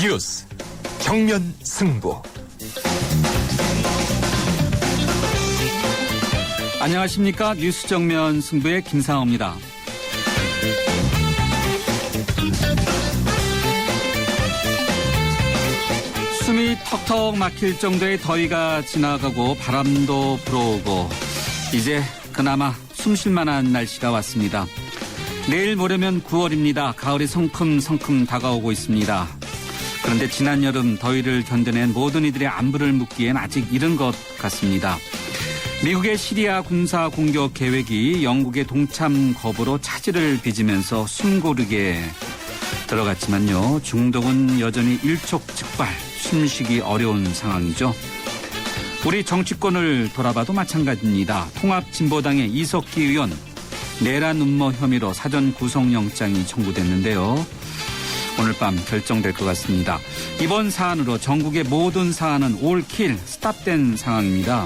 뉴스 정면 승부. 안녕하십니까. 뉴스 정면 승부의 김상호입니다. 숨이 턱턱 막힐 정도의 더위가 지나가고 바람도 불어오고 이제 그나마 숨쉴 만한 날씨가 왔습니다. 내일 모레면 9월입니다. 가을이 성큼성큼 다가오고 있습니다. 그런데 지난 여름 더위를 견뎌낸 모든 이들의 안부를 묻기엔 아직 이른 것 같습니다. 미국의 시리아 군사 공격 계획이 영국의 동참 거부로 차질을 빚으면서 숨고르게 들어갔지만요. 중동은 여전히 일촉즉발, 숨쉬기 어려운 상황이죠. 우리 정치권을 돌아봐도 마찬가지입니다. 통합진보당의 이석기 의원 내란 음모 혐의로 사전 구속영장이 청구됐는데요. 오늘 밤 결정될 것 같습니다. 이번 사안으로 전국의 모든 사안은 올킬 스탑된 상황입니다.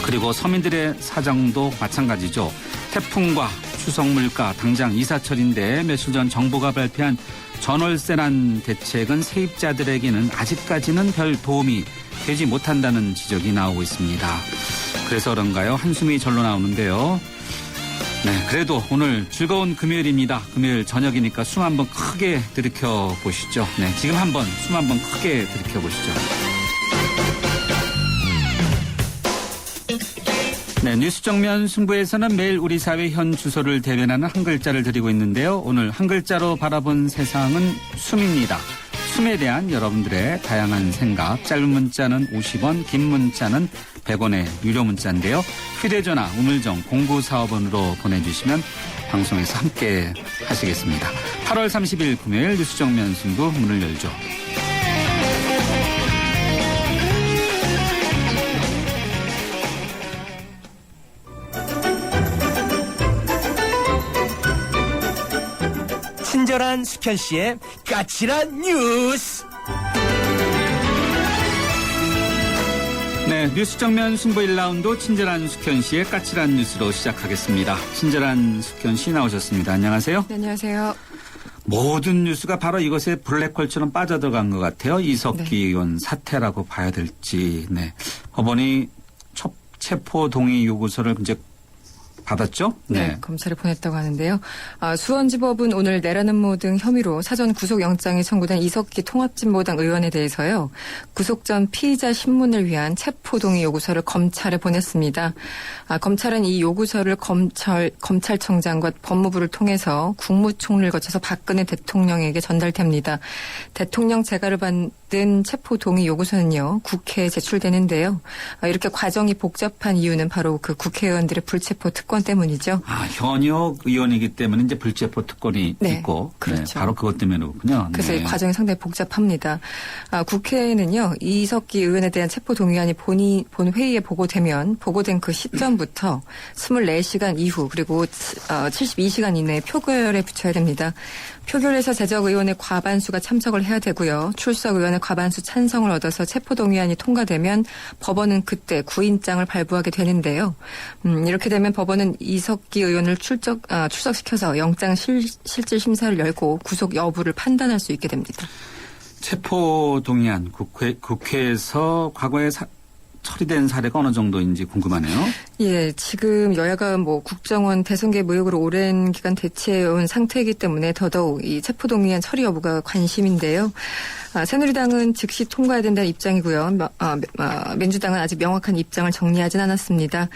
그리고 서민들의 사정도 마찬가지죠. 태풍과 추석 물가 당장 이사철인데 며칠 전 정부가 발표한 전월세란 대책은 세입자들에게는 아직까지는 별 도움이 되지 못한다는 지적이 나오고 있습니다. 그래서 그런가요? 한숨이 절로 나오는데요. 네, 그래도 오늘 즐거운 금요일입니다. 금요일 저녁이니까 숨 한번 크게 들이켜 보시죠. 네, 지금 한번 숨 한번 크게 들이켜 보시죠. 네, 뉴스 정면 승부에서는 매일 우리 사회 현 주소를 대변하는 한 글자를 드리고 있는데요. 오늘 한 글자로 바라본 세상은 숨입니다. 숨에 대한 여러분들의 다양한 생각, 짧은 문자는 50원, 긴 문자는 100원의 유료 문자인데요. 휴대전화 우물정 0945번으로 보내주시면 방송에서 함께 하시겠습니다. 8월 30일 금요일 뉴스 정면 승부 문을 열죠. 친절한 수현 씨의 까칠한 뉴스. 네, 뉴스 정면 승부 1라운드 친절한 숙현 씨의 까칠한 뉴스로 시작하겠습니다. 친절한 숙현 씨 나오셨습니다. 안녕하세요. 네, 안녕하세요. 모든 뉴스가 바로 이것에 블랙홀처럼 빠져들어간 것 같아요. 이석기 네. 의원 사퇴라고 봐야 될지. 네, 법원이 체포 동의 요구서를 이제 받았죠? 네, 검찰에 보냈다고 하는데요. 수원지법은 오늘 내란 음모 등 혐의로 사전 구속영장이 청구된 이석기 통합진보당 의원에 대해서요. 구속 전 피의자 신문을 위한 체포동의 요구서를 검찰에 보냈습니다. 검찰은 이 요구서를 검찰청장과 법무부를 통해서 국무총리를 거쳐서 박근혜 대통령에게 전달됩니다. 대통령 재가를 받은 체포동의 요구서는요. 국회에 제출되는데요. 이렇게 과정이 복잡한 이유는 바로 그 국회의원들의 불체포 특권 때문이죠. 현역 의원이기 때문에 이제 불체포 특권이 네, 있고. 그렇죠. 네, 바로 그것 때문에 그렇군요. 그래서 네. 이 과정이 상당히 복잡합니다. 국회에는요. 이석기 의원에 대한 체포 동의안이 본 회의에 보고되면 보고된 그 시점부터 24시간 이후 그리고 72시간 이내에 표결에 붙여야 됩니다. 표결에서 제적 의원의 과반수가 참석을 해야 되고요. 출석 의원의 과반수 찬성을 얻어서 체포 동의안이 통과되면 법원은 그때 구인장을 발부하게 되는데요. 이렇게 되면 법원은 이석기 의원을 출석시켜서 영장 실질 심사를 열고 구속 여부를 판단할 수 있게 됩니다. 체포 동의안 국회에서 과거에 처리된 사례가 어느 정도인지 궁금하네요. 예, 지금 여야가 국정원 대선계 무역으로 오랜 기간 대치해온 상태이기 때문에 더더욱 이 체포동의안 처리 여부가 관심인데요. 새누리당은 즉시 통과해야 된다는 입장이고요. 민주당은 아직 명확한 입장을 정리하진 않았습니다.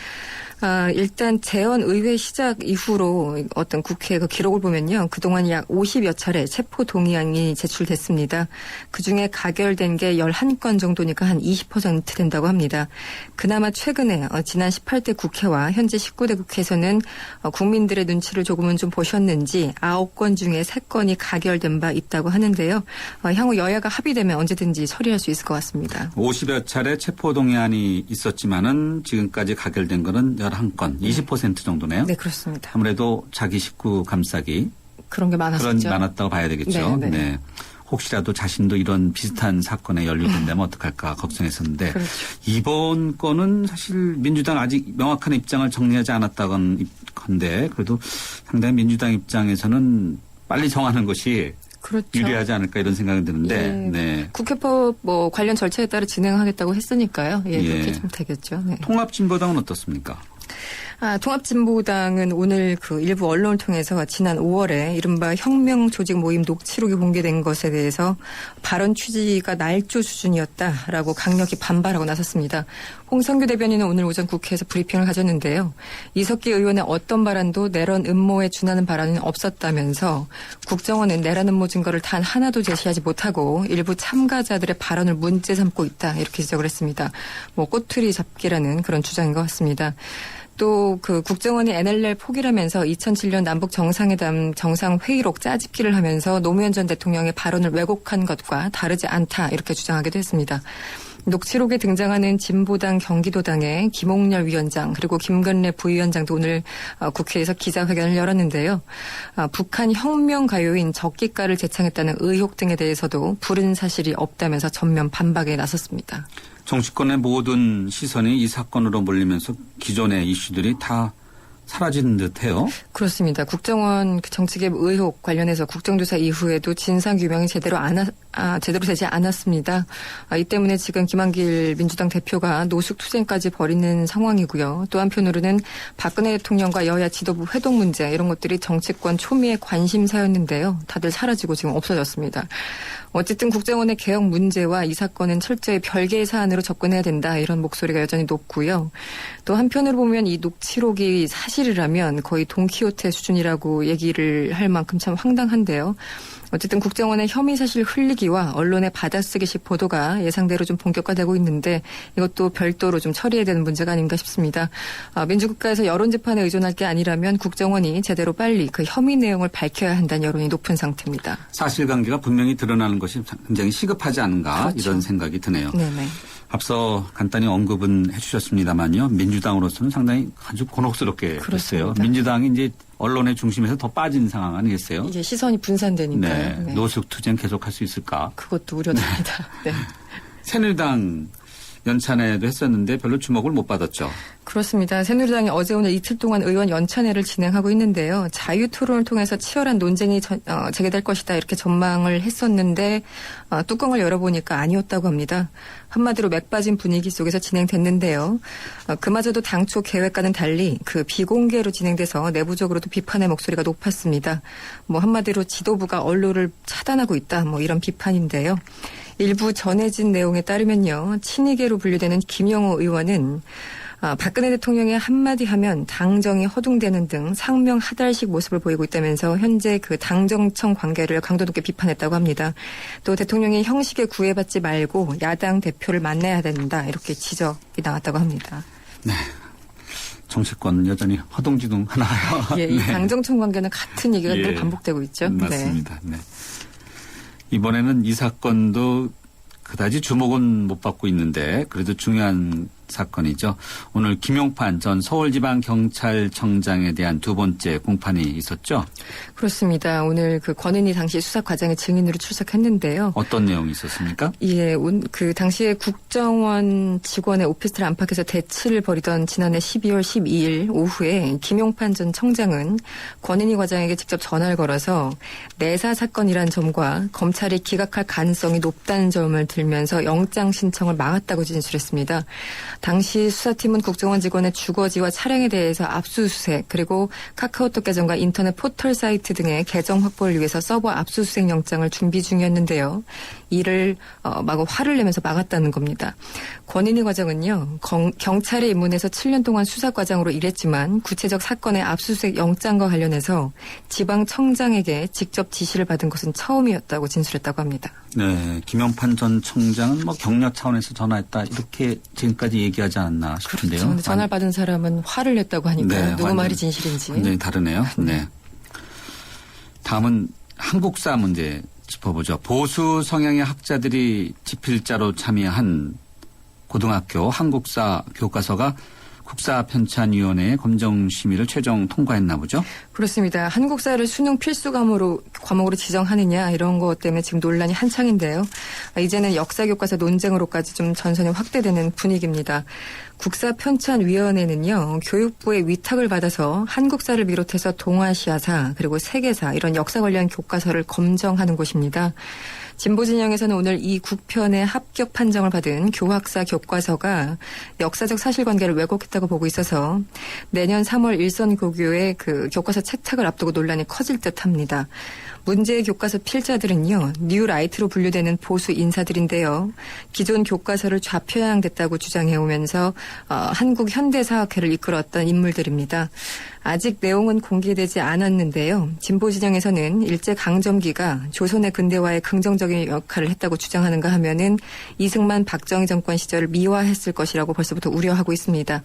일단 재원 의회 시작 이후로 어떤 국회 그 기록을 보면요. 그동안 약 50여 차례 체포 동의안이 제출됐습니다. 그중에 가결된 게 11건 정도니까 한 20% 된다고 합니다. 그나마 최근에 지난 18대 국회와 현재 19대 국회에서는 국민들의 눈치를 조금은 좀 보셨는지 9건 중에 3건이 가결된 바 있다고 하는데요. 향후 여야가 합의되면 언제든지 처리할 수 있을 것 같습니다. 50여 차례 체포 동의안이 있었지만은 지금까지 가결된 거는 11건, 20% 정도네요. 네, 그렇습니다. 아무래도 자기 식구 감싸기 그런 게 많았었죠. 많았다고 봐야 되겠죠. 네. 네. 혹시라도 자신도 이런 비슷한 사건에 연루된다면 어떡할까 걱정했었는데 그렇죠. 이번 건은 사실 민주당 아직 명확한 입장을 정리하지 않았다건 건데 그래도 상당히 민주당 입장에서는 빨리 정하는 것이 그렇죠. 유리하지 않을까 이런 생각이 드는데. 예. 네. 국회법 뭐 관련 절차에 따라 진행하겠다고 했으니까요. 예, 그렇게 좀 되겠죠. 네. 통합진보당은 어떻습니까? 통합진보당은 오늘 그 일부 언론을 통해서 지난 5월에 이른바 혁명 조직 모임 녹취록이 공개된 것에 대해서 발언 취지가 날조 수준이었다라고 강력히 반발하고 나섰습니다. 홍성규 대변인은 오늘 오전 국회에서 브리핑을 가졌는데요. 이석기 의원의 어떤 발언도 내란 음모에 준하는 발언은 없었다면서 국정원은 내란 음모 증거를 단 하나도 제시하지 못하고 일부 참가자들의 발언을 문제 삼고 있다 이렇게 지적을 했습니다. 뭐 꼬투리 잡기라는 그런 주장인 것 같습니다. 또 그 국정원이 NLL 포기하면서 2007년 남북 정상회담 정상회의록 짜집기를 하면서 노무현 전 대통령의 발언을 왜곡한 것과 다르지 않다 이렇게 주장하기도 했습니다. 녹취록에 등장하는 진보당 경기도당의 김홍렬 위원장 그리고 김근래 부위원장도 오늘 국회에서 기자회견을 열었는데요. 북한 혁명 가요인 적기가를 제창했다는 의혹 등에 대해서도 부른 사실이 없다면서 전면 반박에 나섰습니다. 정치권의 모든 시선이 이 사건으로 몰리면서 기존의 이슈들이 다 사라진 듯해요. 그렇습니다. 국정원 정치개입 의혹 관련해서 국정조사 이후에도 진상규명이 제대로 되지 않았습니다. 이 때문에 지금 김한길 민주당 대표가 노숙투쟁까지 벌이는 상황이고요. 또 한편으로는 박근혜 대통령과 여야 지도부 회동 문제 이런 것들이 정치권 초미의 관심사였는데요. 다들 사라지고 지금 없어졌습니다. 어쨌든 국정원의 개혁 문제와 이 사건은 철저히 별개의 사안으로 접근해야 된다 이런 목소리가 여전히 높고요. 또 한편으로 보면 이 녹취록이 사실이라면 거의 돈키호테 수준이라고 얘기를 할 만큼 참 황당한데요. 어쨌든 국정원의 혐의 사실 흘리기와 언론의 받아쓰기식 보도가 예상대로 좀 본격화되고 있는데 이것도 별도로 좀 처리해야 되는 문제가 아닌가 싶습니다. 민주국가에서 여론재판에 의존할 게 아니라면 국정원이 제대로 빨리 그 혐의 내용을 밝혀야 한다는 여론이 높은 상태입니다. 사실관계가 분명히 드러나는 것이 굉장히 시급하지 않은가 그렇죠. 이런 생각이 드네요. 네네. 앞서 간단히 언급은 해주셨습니다만요. 민주당으로서는 상당히 아주 곤혹스럽게 됐어요. 민주당이 이제 언론의 중심에서 더 빠진 상황 아니겠어요? 이제 시선이 분산되니까요. 네. 네. 노숙투쟁 계속할 수 있을까? 그것도 우려됩니다. 네. 새누리당 연찬회도 했었는데 별로 주목을 못 받았죠. 그렇습니다. 새누리당이 어제 오늘 이틀 동안 의원 연찬회를 진행하고 있는데요. 자유토론을 통해서 치열한 논쟁이 재개될 것이다 이렇게 전망을 했었는데 뚜껑을 열어보니까 아니었다고 합니다. 한마디로 맥 빠진 분위기 속에서 진행됐는데요. 그마저도 당초 계획과는 달리 그 비공개로 진행돼서 내부적으로도 비판의 목소리가 높았습니다. 뭐 한마디로 지도부가 언론을 차단하고 있다 뭐 이런 비판인데요. 일부 전해진 내용에 따르면요. 친이계로 분류되는 김영호 의원은 박근혜 대통령이 한마디 하면 당정이 허둥대는 등 상명하달식 모습을 보이고 있다면서 현재 그 당정청 관계를 강도 높게 비판했다고 합니다. 또 대통령이 형식에 구애받지 말고 야당 대표를 만나야 된다 이렇게 지적이 나왔다고 합니다. 네. 정치권은 여전히 허둥지둥 하나요. 예, 이 네. 당정청 관계는 같은 얘기가 늘 반복되고 있죠. 맞습니다. 네. 이번에는 이 사건도 그다지 주목은 못 받고 있는데 그래도 중요한 사건이죠. 오늘 김용판 전 서울지방경찰청장에 대한 두 번째 공판이 있었죠. 그렇습니다. 오늘 그 권은희 당시 수사 과장의 증인으로 출석했는데요. 어떤 내용이 있었습니까? 예, 그 당시에 국정원 직원의 오피스텔 안팎에서 대치를 벌이던 지난해 12월 12일 오후에 김용판 전 청장은 권은희 과장에게 직접 전화를 걸어서 내사 사건이란 점과 검찰이 기각할 가능성이 높다는 점을 들면서 영장 신청을 막았다고 진술했습니다. 당시 수사팀은 국정원 직원의 주거지와 차량에 대해서 압수수색 그리고 카카오톡 계정과 인터넷 포털 사이트 등의 계정 확보를 위해서 서버 압수수색 영장을 준비 중이었는데요. 이를 마구 화를 내면서 막았다는 겁니다. 권은희 과장은요. 경찰에 입문해서 7년 동안 수사과장으로 일했지만 구체적 사건의 압수수색 영장과 관련해서 지방청장에게 직접 지시를 받은 것은 처음이었다고 진술했다고 합니다. 네, 김용판 전 청장은 뭐 격려 차원에서 전화했다 이렇게 지금까지 얘기하지 않았나 싶은데요. 그렇죠. 전화를 받은 사람은 화를 냈다고 하니까 네, 누구 말이 진실인지. 완전히 다르네요. 네. 다음은 한국사 문제 짚어보죠. 보수 성향의 학자들이 집필자로 참여한 고등학교 한국사 교과서가 국사편찬위원회의 검정심의를 최종 통과했나 보죠? 그렇습니다. 한국사를 수능 필수 과목으로 지정하느냐 이런 것 때문에 지금 논란이 한창인데요. 이제는 역사교과서 논쟁으로까지 좀 전선이 확대되는 분위기입니다. 국사편찬위원회는요, 교육부의 위탁을 받아서 한국사를 비롯해서 동아시아사 그리고 세계사 이런 역사 관련 교과서를 검정하는 곳입니다. 진보 진영에서는 오늘 이 국편의 합격 판정을 받은 교학사 교과서가 역사적 사실관계를 왜곡했다고 보고 있어서 내년 3월 일선 고교의 그 교과서 채택을 앞두고 논란이 커질 듯합니다. 문제의 교과서 필자들은요, 뉴라이트로 분류되는 보수 인사들인데요. 기존 교과서를 좌편향됐다고 주장해오면서 한국 현대사학회를 이끌었던 인물들입니다. 아직 내용은 공개되지 않았는데요. 진보 진영에서는 일제강점기가 조선의 근대화에 긍정적인 역할을 했다고 주장하는가 하면은 이승만 박정희 정권 시절을 미화했을 것이라고 벌써부터 우려하고 있습니다.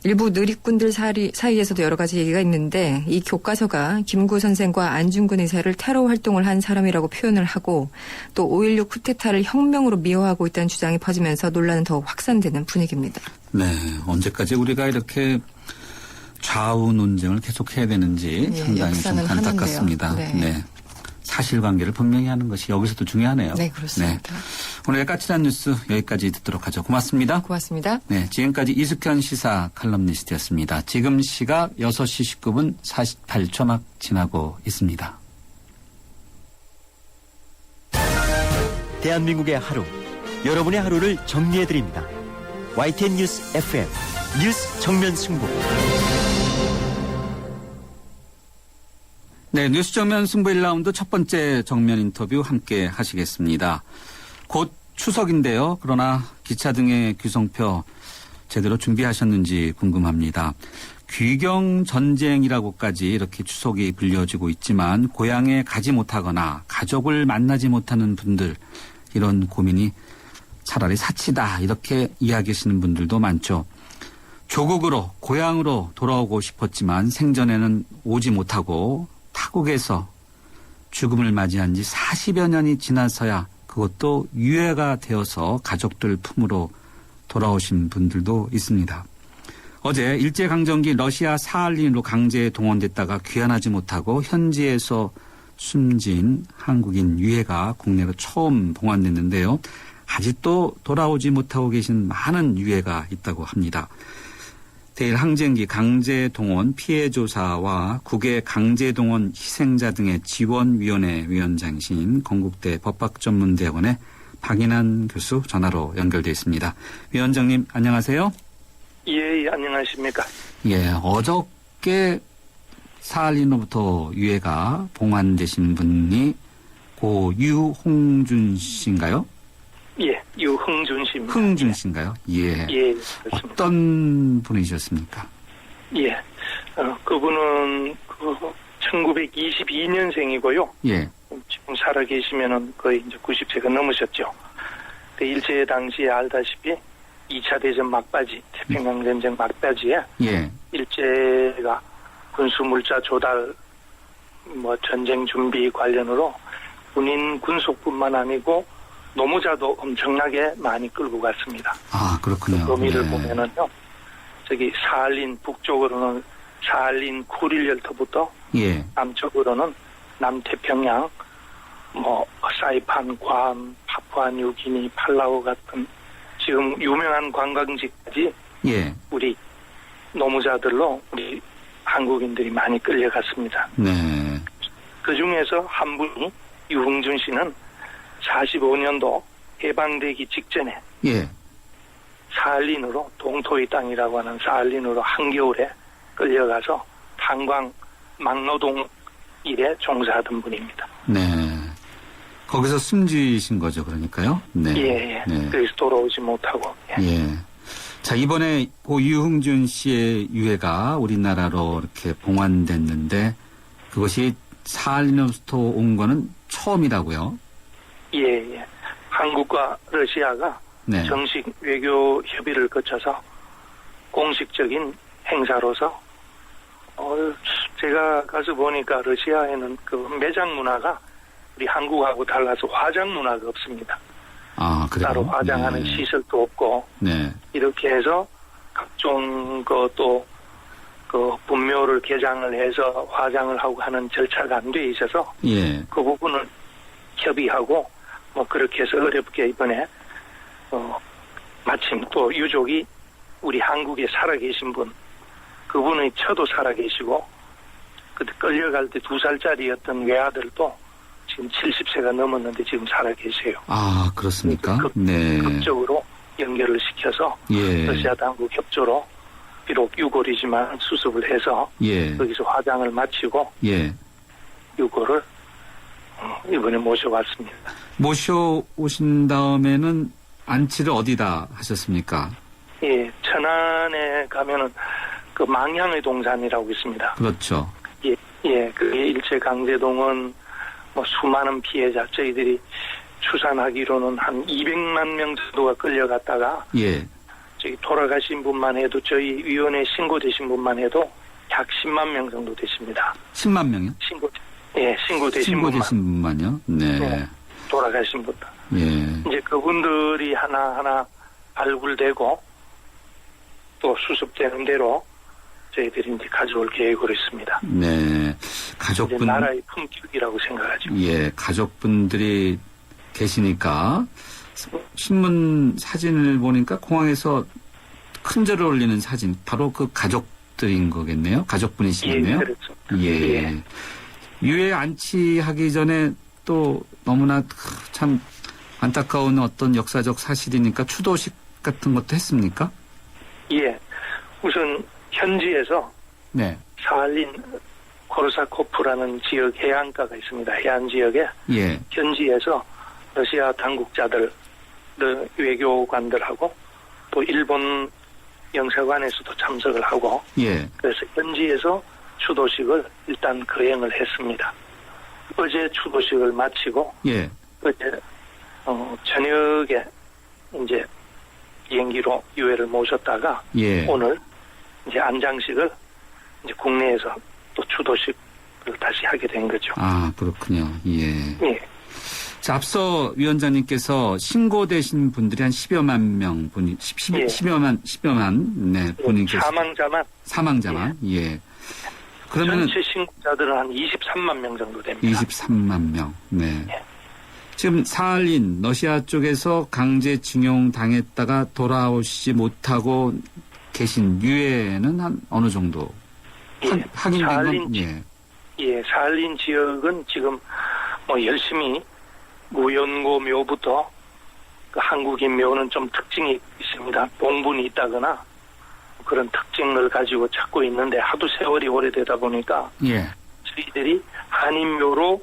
일부 누리꾼들 사이에서도 여러 가지 얘기가 있는데 이 교과서가 김구 선생과 안중근 의사를 테러 활동을 한 사람이라고 표현을 하고 또 5.16 쿠데타를 혁명으로 미화하고 있다는 주장이 퍼지면서 논란은 더욱 확산되는 분위기입니다. 네, 언제까지 우리가 이렇게 좌우 논쟁을 계속해야 되는지 상당히 좀 안타깝습니다. 네. 사실관계를 분명히 하는 것이 여기서도 중요하네요. 네, 그렇습니다. 네. 오늘의 까칠한 뉴스 여기까지 듣도록 하죠. 고맙습니다. 고맙습니다. 네, 지금까지 이숙현 시사 칼럼니스트였습니다. 지금 시각 6시 19분 48초 막 지나고 있습니다. 대한민국의 하루, 여러분의 하루를 정리해드립니다. YTN 뉴스 FM, 뉴스 정면 승부. 네, 뉴스 정면 승부 1라운드 첫 번째 정면 인터뷰 함께 하시겠습니다. 곧 추석인데요. 그러나 기차 등의 규성표 제대로 준비하셨는지 궁금합니다. 귀경 전쟁이라고까지 이렇게 추석이 불려지고 있지만 고향에 가지 못하거나 가족을 만나지 못하는 분들, 이런 고민이 차라리 사치다 이렇게 이야기하시는 분들도 많죠. 조국으로 고향으로 돌아오고 싶었지만 생전에는 오지 못하고 타국에서 죽음을 맞이한 지 40여 년이 지나서야 그것도 유해가 되어서 가족들 품으로 돌아오신 분들도 있습니다. 어제 일제강점기 러시아 사할린으로 강제에 동원됐다가 귀환하지 못하고 현지에서 숨진 한국인 유해가 국내로 처음 봉환됐는데요. 아직도 돌아오지 못하고 계신 많은 유해가 있다고 합니다. 대일항쟁기 강제동원 피해조사와 국외 강제동원 희생자 등의 지원위원회 위원장이신 건국대 법학전문대학원의 박인환 교수 전화로 연결되어 있습니다. 위원장님 안녕하세요. 예, 안녕하십니까. 예, 어저께 사할린으로부터 유해가 봉환되신 분이 고 유홍준 씨인가요? 예, 유흥준 씨입니다. 흥준 씨인가요? 예. 예, 그렇습니다. 어떤 분이셨습니까? 예, 그분은 1922년생이고요. 예. 지금 살아 계시면은 거의 이제 90세가 넘으셨죠. 일제 당시에 알다시피 2차 대전 막바지, 태평양 전쟁 막바지에 예. 일제가 군수 물자 조달, 전쟁 준비 관련으로 군인 군속뿐만 아니고 노무자도 엄청나게 많이 끌고 갔습니다. 아, 그렇군요. 그 의미를 네. 보면은요, 저기 사할린 북쪽으로는 사할린 쿠릴 열도부터 예. 남쪽으로는 남태평양, 사이판, 괌, 파푸아뉴기니, 팔라우 같은 지금 유명한 관광지까지 예. 우리 노무자들로 우리 한국인들이 많이 끌려갔습니다. 네. 그 중에서 한 분이 유흥준 씨는 45년도 해방되기 직전에 예. 사할린으로 동토의 땅이라고 하는 사할린으로 한겨울에 끌려가서 탄광 막노동 일에 종사하던 분입니다. 네. 거기서 숨지신 거죠, 그러니까요? 네. 예. 네. 그래서 돌아오지 못하고. 예. 자, 이번에 고 유흥준 씨의 유해가 우리나라로 이렇게 봉환됐는데 그것이 사할린으로부터 온 거는 처음이라고요? 예. 한국과 러시아가 네. 정식 외교 협의를 거쳐서 공식적인 행사로서 제가 가서 보니까 러시아에는 그 매장 문화가 우리 한국하고 달라서 화장 문화가 없습니다. 아, 그래요? 따로 화장하는 네. 시설도 없고 네. 이렇게 해서 각종 그 분묘를 개장을 해서 화장을 하고 하는 절차가 안 돼 있어서 예. 그 부분을 협의하고 그렇게 해서 어렵게 이번에 마침 또 유족이 우리 한국에 살아계신 분, 그분의 처도 살아계시고 그때 끌려갈 때 2살짜리였던 외아들도 지금 70세가 넘었는데 지금 살아계세요. 아, 그렇습니까? 네. 극적으로 연결을 시켜서 예. 러시아 당국 협조로 비록 유골이지만 수습을 해서 예. 거기서 화장을 마치고 예. 유골을 이번에 모셔왔습니다. 모셔오신 다음에는 안치를 어디다 하셨습니까? 예, 천안에 가면은 그 망향의 동산이라고 있습니다. 그렇죠. 예, 그게 일제강제동원 뭐 수많은 피해자, 저희들이 추산하기로는 한 200만 명 정도가 끌려갔다가 예. 저기 돌아가신 분만 해도 저희 위원회 신고되신 분만 해도 약 10만 명 정도 되십니다. 10만 명이요? 신고되신 분만. 분만요? 네. 네, 돌아가신 분들. 예. 이제 그분들이 하나하나 발굴되고 또 수습되는 대로 저희들이 이제 가져올 계획으로 있습니다. 네. 이제 가족분. 나라의 품격이라고 생각하죠. 예. 가족분들이 계시니까 신문 사진을 보니까 공항에서 큰 절을 올리는 사진, 바로 그 가족들인 거겠네요. 가족분이시겠네요. 예, 그렇죠. 예. 예. 유해 안치하기 전에 또 너무나 참 안타까운 어떤 역사적 사실이니까 추도식 같은 것도 했습니까? 예. 우선 현지에서 네. 사할린 코르사코프라는 지역 해안가가 있습니다. 해안 지역에 예. 현지에서 러시아 당국자들, 외교관들하고 또 일본 영사관에서도 참석을 하고 예. 그래서 현지에서 추도식을 일단 거행을 했습니다. 어제 추도식을 마치고 예. 어제 저녁에 이제 비행기로 유해를 모셨다가 예. 오늘 이제 안장식을 이제 국내에서 또 추도식을 다시 하게 된 거죠. 아, 그렇군요. 예. 예. 자, 앞서 위원장님께서 신고되신 분들이 한 10여만 명 분이, 10여만, 네, 분이 계세요. 사망자만? 예. 그러면은. 전체 신고자들은 한 23만 명 정도 됩니다. 23만 명, 네. 예. 지금 사할린, 러시아 쪽에서 강제징용 당했다가 돌아오시지 못하고 계신 유해는 한 어느 정도? 예. 확인된 건? 예. 예, 사할린 지역은 지금 뭐 열심히 무연고 묘부터 그 한국인 묘는 좀 특징이 있습니다. 봉분이 있다거나 그런 특징을 가지고 찾고 있는데 하도 세월이 오래되다 보니까 예. 저희들이 한인 묘로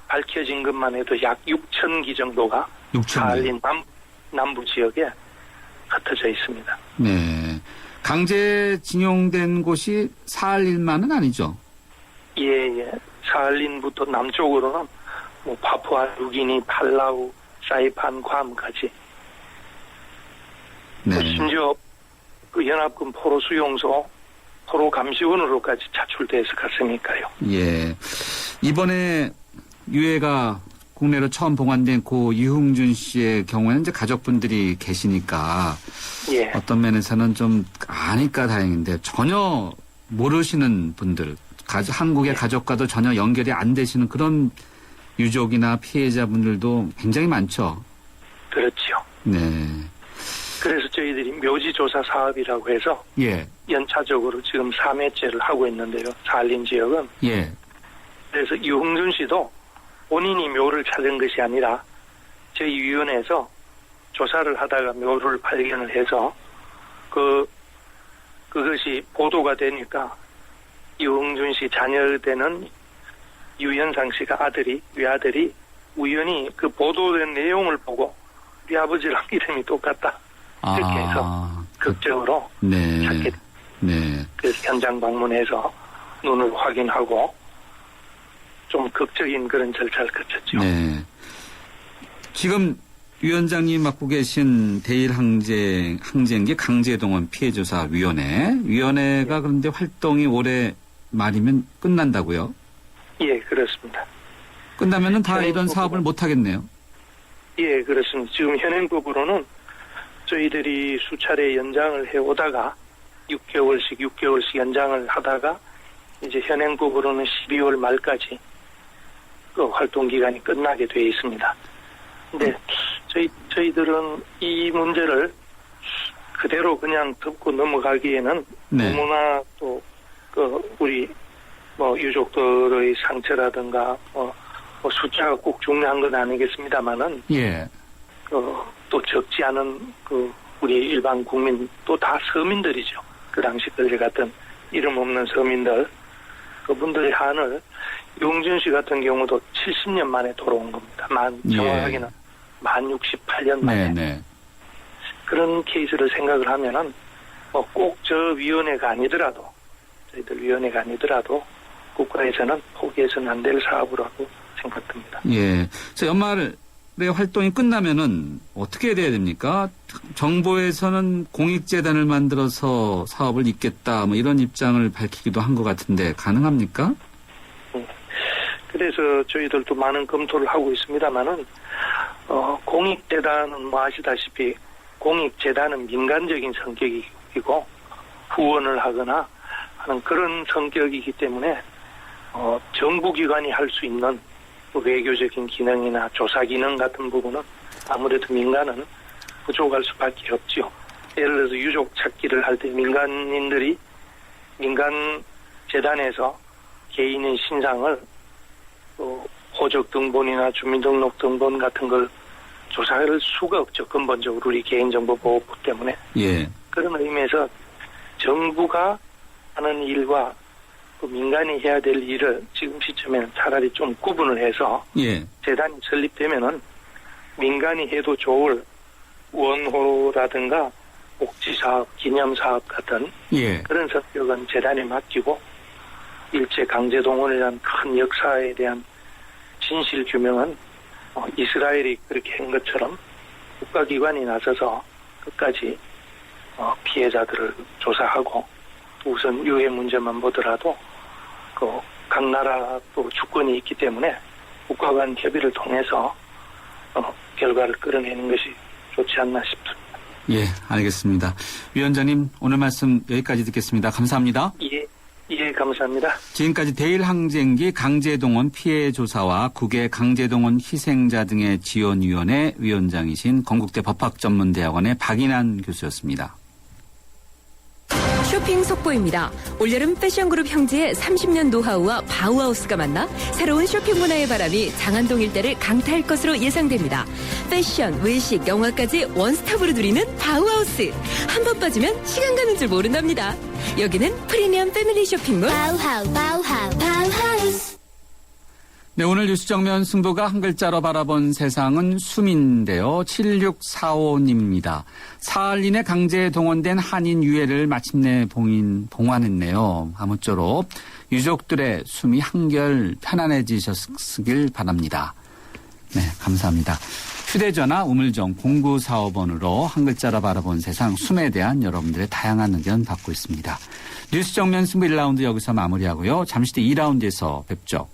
밝혀진 것만 해도 약 6,000기 정도가 6,000기. 사할린 남부 지역에 흩어져 있습니다. 네. 강제징용된 곳이 사할린만은 아니죠? 예. 사할린부터 남쪽으로는 뭐 파푸아 뉴기니, 팔라우, 사이판, 괌까지. 네. 심지어 그 연합군 포로 수용소, 포로 감시원으로까지 차출돼서 갔으니까요. 예. 이번에 유해가 국내로 처음 봉환된 고 이흥준 씨의 경우에는 이제 가족분들이 계시니까 예. 어떤 면에서는 좀 아니까 다행인데 전혀 모르시는 분들, 한국의 가족과도 전혀 연결이 안 되시는 그런 유족이나 피해자분들도 굉장히 많죠. 그렇죠. 네. 그래서 저희들이 묘지조사 사업이라고 해서 예. 연차적으로 지금 3회째를 하고 있는데요. 사할린 지역은. 예. 그래서 이흥준 씨도 본인이 묘를 찾은 것이 아니라 저희 위원회에서 조사를 하다가 묘를 발견을 해서 그것이 보도가 되니까 이흥준 씨 자녀되는 유현상 씨가 외아들이 우연히 그 보도된 내용을 보고 우리 아버지랑 이름이 똑같다. 이렇게 해서 극적으로 네. 찾게 됐습니다. 네. 그래서 현장 방문해서 눈을 확인하고 좀 극적인 그런 절차를 거쳤죠. 네. 지금 위원장님 맡고 계신 대일항쟁기 강제동원 피해조사위원회가 그런데 활동이 올해 말이면 끝난다고요? 예, 그렇습니다. 끝나면은 다 이런 사업을 못 하겠네요. 예, 그렇습니다. 지금 현행법으로는 저희들이 수차례 연장을 해오다가 6개월씩 연장을 하다가 이제 현행법으로는 12월 말까지 그 활동 기간이 끝나게 되어 있습니다. 근데 저희들은 이 문제를 그대로 그냥 덮고 넘어가기에는 네. 너무나 또 우리 유족들의 상처라든가 숫자가 꼭 중요한 건 아니겠습니다만은 예. 또 적지 않은 우리 일반 국민 또 다 서민들이죠. 그 당시 그들 같은 이름 없는 서민들 그분들의 한을 용준 씨 같은 경우도 70년 만에 돌아온 겁니다. 정확하게는 만 68년 만에. 네. 그런 케이스를 생각을 하면은 꼭 저 위원회가 아니더라도 저희들 위원회가 아니더라도 국가에서는 포기해서는 안 될 사업이라고 생각됩니다. 예. 저 연말에 활동이 끝나면은 어떻게 돼야 됩니까? 정부에서는 공익재단을 만들어서 사업을 잇겠다 뭐 이런 입장을 밝히기도 한 것 같은데 가능합니까? 그래서 저희들도 많은 검토를 하고 있습니다만은 공익재단은 아시다시피 공익재단은 민간적인 성격이고 후원을 하거나 하는 그런 성격이기 때문에 정부기관이 할 수 있는 외교적인 기능이나 조사 기능 같은 부분은 아무래도 민간은 부족할 수밖에 없죠. 예를 들어서 유족 찾기를 할 때 민간인들이 민간 재단에서 개인의 신상을 호적 등본이나 주민등록 등본 같은 걸 조사할 수가 없죠. 근본적으로 우리 개인정보보호법 때문에. 예. 그런 의미에서 정부가 하는 일과 민간이 해야 될 일을 지금 시점에는 차라리 좀 구분을 해서 예. 재단이 설립되면은 민간이 해도 좋을 원호라든가 복지사업, 기념사업 같은 예. 그런 성격은 재단에 맡기고 일제 강제동원이라는 큰 역사에 대한 진실 규명은 이스라엘이 그렇게 한 것처럼 국가기관이 나서서 끝까지 피해자들을 조사하고 우선 유해 문제만 보더라도 각 나라 또 주권이 있기 때문에 국가 간 협의를 통해서 결과를 끌어내는 것이 좋지 않나 싶습니다. 예, 알겠습니다. 위원장님 오늘 말씀 여기까지 듣겠습니다. 감사합니다. 예, 감사합니다. 지금까지 대일항쟁기 강제동원 피해 조사와 국외 강제동원 희생자 등의 지원위원회 위원장이신 건국대 법학전문대학원의 박인환 교수였습니다. 쇼핑 속보입니다. 올여름 패션그룹 형제의 30년 노하우와 바우하우스가 만나 새로운 쇼핑 문화의 바람이 장안동 일대를 강타할 것으로 예상됩니다. 패션, 외식, 영화까지 원스톱으로 누리는 바우하우스. 한 번 빠지면 시간 가는 줄 모른답니다. 여기는 프리미엄 패밀리 쇼핑몰 바우하우스. 네, 오늘 뉴스 정면 승부가 한 글자로 바라본 세상은 숨인데요. 7645님입니다. 사흘 이내 강제 동원된 한인 유해를 마침내 봉환했네요. 아무쪼록 유족들의 숨이 한결 편안해지셨길 바랍니다. 네, 감사합니다. 휴대전화 우물정 0945번으로 한 글자로 바라본 세상 숨에 대한 여러분들의 다양한 의견 받고 있습니다. 뉴스 정면 승부 1라운드 여기서 마무리하고요. 잠시 뒤 2라운드에서 뵙죠.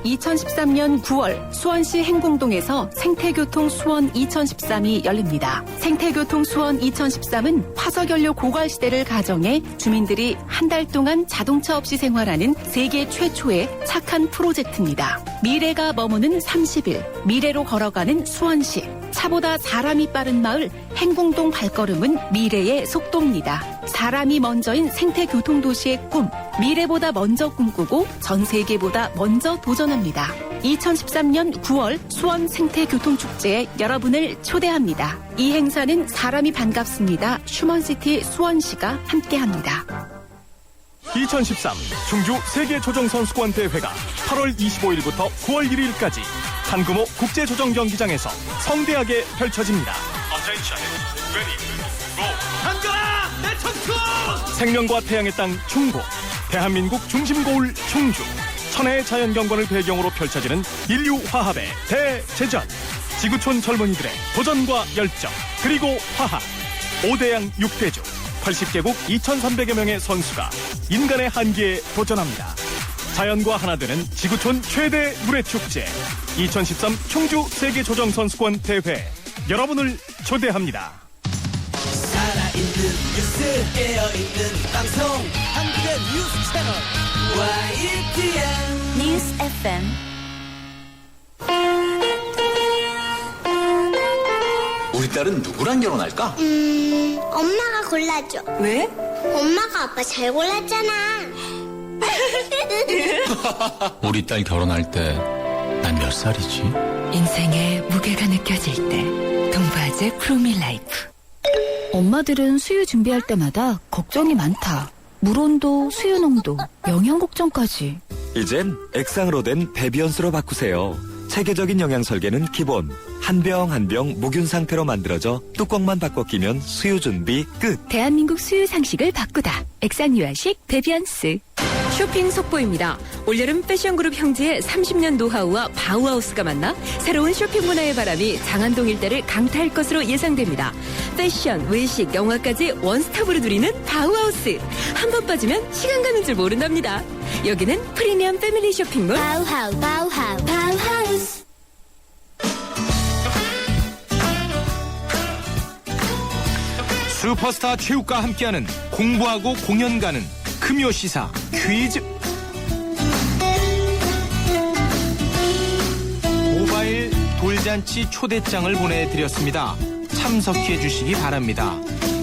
2013년 9월 수원시 행궁동에서 생태교통 수원 2013이 열립니다. 생태교통 수원 2013은 화석연료 고갈 시대를 가정해 주민들이 한 달 동안 자동차 없이 생활하는 세계 최초의 착한 프로젝트입니다. 미래가 머무는 30일, 미래로 걸어가는 수원시. 차보다 사람이 빠른 마을 행궁동 발걸음은 미래의 속도입니다. 사람이 먼저인 생태교통도시의 꿈, 미래보다 먼저 꿈꾸고 전 세계보다 먼저 도전합니다. 2013년 9월 수원 생태교통축제에 여러분을 초대합니다. 이 행사는 사람이 반갑습니다. 휴먼시티 수원시가 함께합니다. 2013 충주 세계조정선수권 대회가 8월 25일부터 9월 1일까지 한금호 국제조정경기장에서 성대하게 펼쳐집니다. 생명과 태양의 땅 충고, 대한민국 중심고을 충주, 천혜의 자연경관을 배경으로 펼쳐지는 인류화합의 대제전, 지구촌 젊은이들의 도전과 열정, 그리고 화합, 5대양 6대주, 80개국 2,300여 명의 선수가 인간의 한계에 도전합니다. 자연과 하나 되는 지구촌 최대 물회축제 2013 충주 세계조정선수권 대회, 여러분을 초대합니다. 살아있는 뉴스, 깨어있는 방송, 한국의 뉴스 채널 YTN 뉴스 FM. 딸은 누구랑 결혼할까? 엄마가 골라줘. 왜? 엄마가 아빠 잘 골랐잖아. 우리 딸 결혼할 때 난 몇 살이지? 인생의 무게가 느껴질 때 동바제 프로밀라이프. 엄마들은 수유 준비할 때마다 걱정이 많다. 물온도, 수유농도, 영양 걱정까지. 이젠 액상으로 된 배비온수로 바꾸세요. 체계적인 영양 설계는 기본. 한 병 한 병 무균 상태로 만들어져 뚜껑만 바꿔 끼면 수유 준비 끝. 대한민국 수유 상식을 바꾸다. 액상유아식 베비언스. 쇼핑 속보입니다. 올여름 패션그룹 형제의 30년 노하우와 바우하우스가 만나 새로운 쇼핑 문화의 바람이 장안동 일대를 강타할 것으로 예상됩니다. 패션, 외식, 영화까지 원스톱으로 누리는 바우하우스. 한 번 빠지면 시간 가는 줄 모른답니다. 여기는 프리미엄 패밀리 쇼핑몰 바우하우스. 슈퍼스타 체육과 함께하는 공부하고 공연 가는 금요 시사 퀴즈. 모바일 돌잔치 초대장을 보내드렸습니다. 참석해 주시기 바랍니다.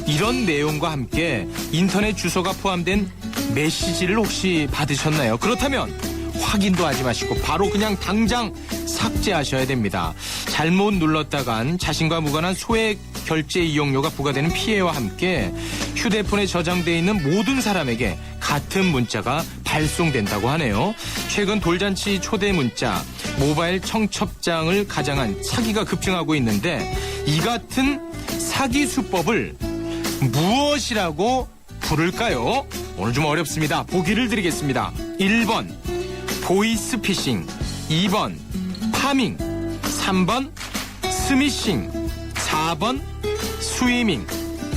이런 내용과 함께 인터넷 주소가 포함된 메시지를 혹시 받으셨나요? 그렇다면 확인도 하지 마시고 바로 그냥 당장 삭제하셔야 됩니다. 잘못 눌렀다간 자신과 무관한 소액 결제 이용료가 부과되는 피해와 함께 휴대폰에 저장되어 있는 모든 사람에게 같은 문자가 발송된다고 하네요. 최근 돌잔치 초대 문자, 모바일 청첩장을 가장한 사기가 급증하고 있는데 이 같은 사기 수법을 무엇이라고 부를까요? 오늘 좀 어렵습니다. 보기를 드리겠습니다. 1번 보이스피싱, 2번 파밍, 3번 스미싱, 4번 스위밍.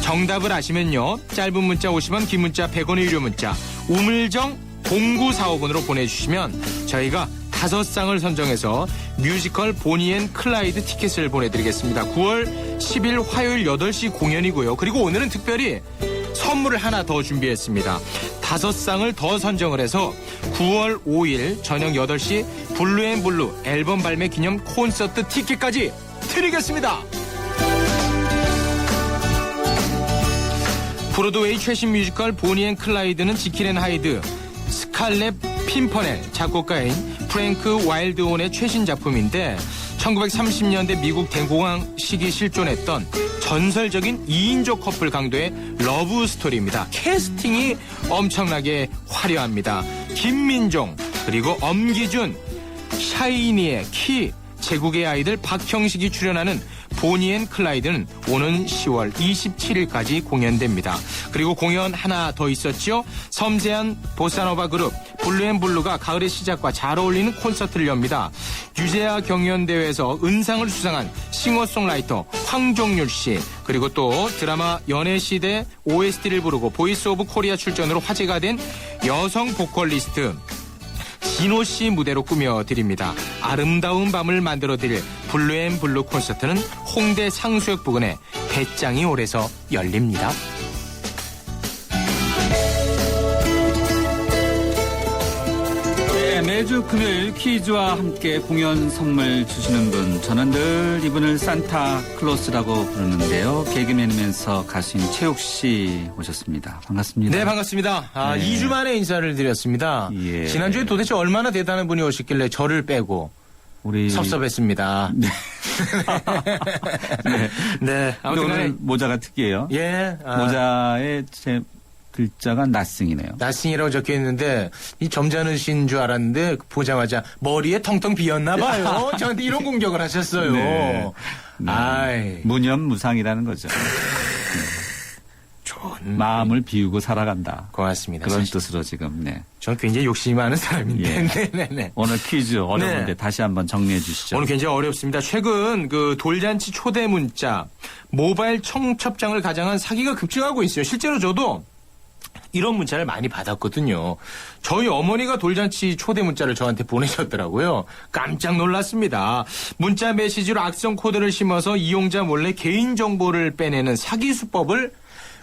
정답을 아시면요, 짧은 문자 50원, 긴 문자 100원의 유료 문자 우물정 0945번으로 보내주시면 저희가 5쌍을 선정해서 뮤지컬 보니 앤 클라이드 티켓을 보내드리겠습니다. 9월 10일 화요일 8시 공연이고요. 그리고 오늘은 특별히 선물을 하나 더 준비했습니다. 5쌍을 더 선정을 해서 9월 5일 저녁 8시 블루앤블루 앨범 발매 기념 콘서트 티켓까지 드리겠습니다. 브로드웨이 최신 뮤지컬 보니 앤 클라이드는 지킬 앤 하이드, 스칼렛 핀퍼넬 작곡가인 프랭크 와일드온의 최신 작품인데 1930년대 미국 대공황 시기 실존했던 전설적인 2인조 커플 강도의 러브 스토리입니다. 캐스팅이 엄청나게 화려합니다. 김민종, 그리고 엄기준, 샤이니의 키, 제국의 아이들 박형식이 출연하는 보니 앤 클라이드는 오는 10월 27일까지 공연됩니다. 그리고 공연 하나 더 있었죠. 섬세한 보사노바 그룹 블루앤블루가 가을의 시작과 잘 어울리는 콘서트를 엽니다. 유재하 경연대회에서 은상을 수상한 싱어송라이터 황종률 씨, 그리고 또 드라마 연애시대 OST를 부르고 보이스 오브 코리아 출전으로 화제가 된 여성 보컬리스트 진호 씨 무대로 꾸며드립니다. 아름다운 밤을 만들어드릴 블루앤블루 콘서트는 홍대 상수역 부근에 배짱이 홀에서 열립니다. 네, 매주 금요일 퀴즈와 함께 공연 선물 주시는 분, 저는 늘 이분을 산타클로스라고 부르는데요. 개그맨이면서 가수인 최욱 씨 오셨습니다. 반갑습니다. 네, 반갑습니다. 네. 2주 만에 인사를 드렸습니다. 예. 지난주에 도대체 얼마나 대단한 분이 오셨길래 저를 빼고 우리 섭섭했습니다. 네. 네. 네. 근데 오늘 모자가 특이해요. 예. 모자에 제 글자가 나승이네요. 나싱이라고 적혀 있는데 이 점잖으신 줄 알았는데 보자마자 머리에 텅텅 비었나 봐요. 저한테 이런 공격을 하셨어요. 네. 아이. 무념무상이라는 거죠. 좋은 마음을 비우고 살아간다. 고맙습니다. 그런 사실 뜻으로 지금. 네. 저는 굉장히 욕심이 많은 사람인데. 예. 네네네. 오늘 퀴즈 어려운데 네. 다시 한번 정리해 주시죠. 오늘 굉장히 어렵습니다. 최근 그 돌잔치 초대 문자, 모바일 청첩장을 가장한 사기가 급증하고 있어요. 실제로 저도 이런 문자를 많이 받았거든요. 저희 어머니가 돌잔치 초대 문자를 저한테 보내셨더라고요. 깜짝 놀랐습니다. 문자 메시지로 악성 코드를 심어서 이용자 몰래 개인정보를 빼내는 사기 수법을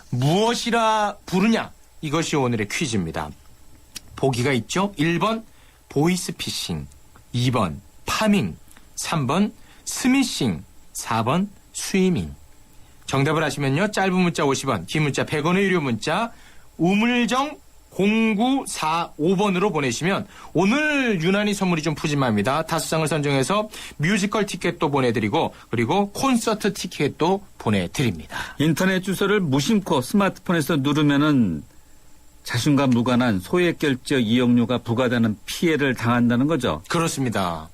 무엇이라 부르냐? 이것이 오늘의 퀴즈입니다. 보기가 있죠? 1번 보이스피싱, 2번 파밍, 3번 스미싱, 4번 스위밍. 정답을 아시면요. 짧은 문자 50원, 긴 문자 100원의 유료 문자 우물정 0945번으로 보내시면 오늘 유난히 선물이 좀 푸짐합니다. 5장을 선정해서 뮤지컬 티켓도 보내드리고 그리고 콘서트 티켓도 보내드립니다. 인터넷 주소를 무심코 스마트폰에서 누르면은 자신과 무관한 소액 결제 이용료가 부과되는 피해를 당한다는 거죠. 그렇습니다.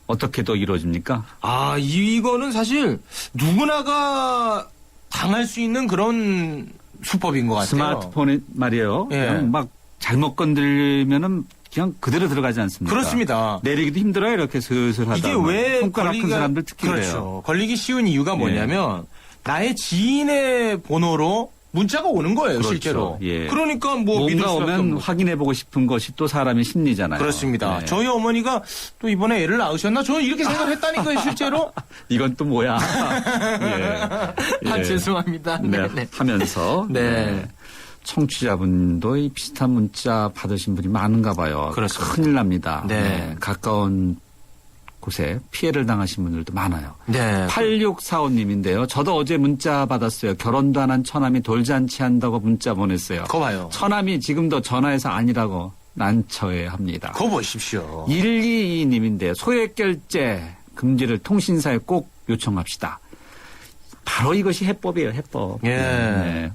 어떻게 더 이루어집니까? 아, 이거는 사실 누구나가 당할 수 있는 그런 수법인 것 같아요. 스마트폰이 말이에요. 예. 그냥 막 잘못 건들면은 그냥 그대로 들어가지 않습니까? 그렇습니다. 내리기도 힘들어요. 이렇게 슬슬 하다. 이게 왜 손가락 큰 사람들 특히 그렇죠. 그래요. 걸리기 쉬운 이유가 뭐냐면 나의 지인의 번호로 문자가 오는 거예요, 그렇죠. 실제로. 예. 그러니까 뭐 믿을 뭔가 수밖에 오면 없는 확인해보고 싶은 것이 또 사람의 심리잖아요. 그렇습니다. 네. 저희 어머니가 또 이번에 애를 낳으셨나? 저는 이렇게 생각을 했다니까요, 실제로. 이건 또 뭐야? 예. 아, 예. 죄송합니다. 네, 네. 하면서 네. 청취자분도 이 비슷한 문자 받으신 분이 많은가 봐요. 그렇습니다. 큰일 납니다. 네. 가까운 곳에 피해를 당하신 분들도 많아요. 네. 8645님인데요. 저도 어제 문자 받았어요. 결혼도 안 한 처남이 돌잔치 한다고 문자 보냈어요. 거 봐요. 처남이 지금도 전화해서 아니라고 난처해합니다. 거 보십시오. 122님인데 소액 결제 금지를 통신사에 꼭 요청합시다. 바로 이것이 해법이에요, 해법. 예. 네.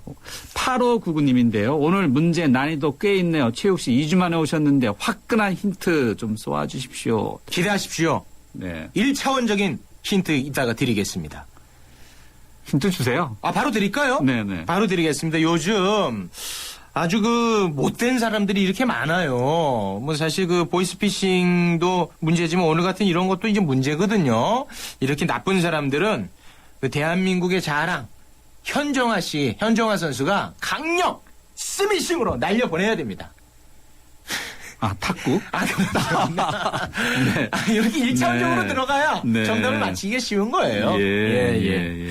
8599님인데요. 오늘 문제 난이도 꽤 있네요. 최욱 씨 2주 만에 오셨는데 화끈한 힌트 좀 쏘아주십시오. 기대하십시오. 네. 1차원적인 힌트 이따가 드리겠습니다. 힌트 주세요. 아, 바로 드릴까요? 네네. 바로 드리겠습니다. 요즘 아주 그 못된 사람들이 이렇게 많아요. 뭐 사실 그 보이스피싱도 문제지만 오늘 같은 이런 것도 이제 문제거든요. 이렇게 나쁜 사람들은 그 대한민국의 자랑 현정아 씨, 현정아 선수가 강력 스미싱으로 날려보내야 됩니다. 아, 탁구? 아, 그렇죠. 네. 아, 이렇게 1차원적으로 네. 들어가야 네. 정답을 맞히기가 쉬운 거예요. 예.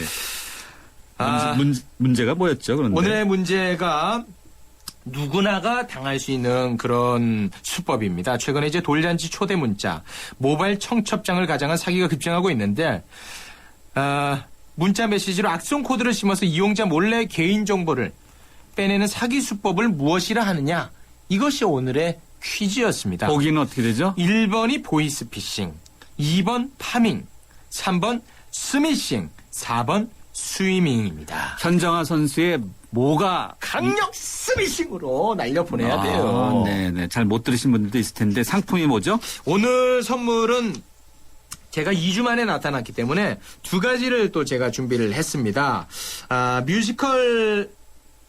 아, 문제가 뭐였죠, 그런데? 오늘의 문제가 누구나가 당할 수 있는 그런 수법입니다. 최근에 이제 돌잔치 초대 문자, 모바일 청첩장을 가장한 사기가 급증하고 있는데, 문자 메시지로 악성 코드를 심어서 이용자 몰래 개인정보를 빼내는 사기 수법을 무엇이라 하느냐? 이것이 오늘의 퀴즈였습니다. 보기는 어떻게 되죠? 1번이 보이스피싱, 2번 파밍, 3번 스미싱, 4번 스위밍입니다. 현정아 선수의 뭐가 강력 스미싱으로 날려보내야 돼요. 네네. 잘 못 들으신 분들도 있을 텐데 상품이 뭐죠? 오늘 선물은 제가 2주 만에 나타났기 때문에 두 가지를 또 제가 준비를 했습니다. 뮤지컬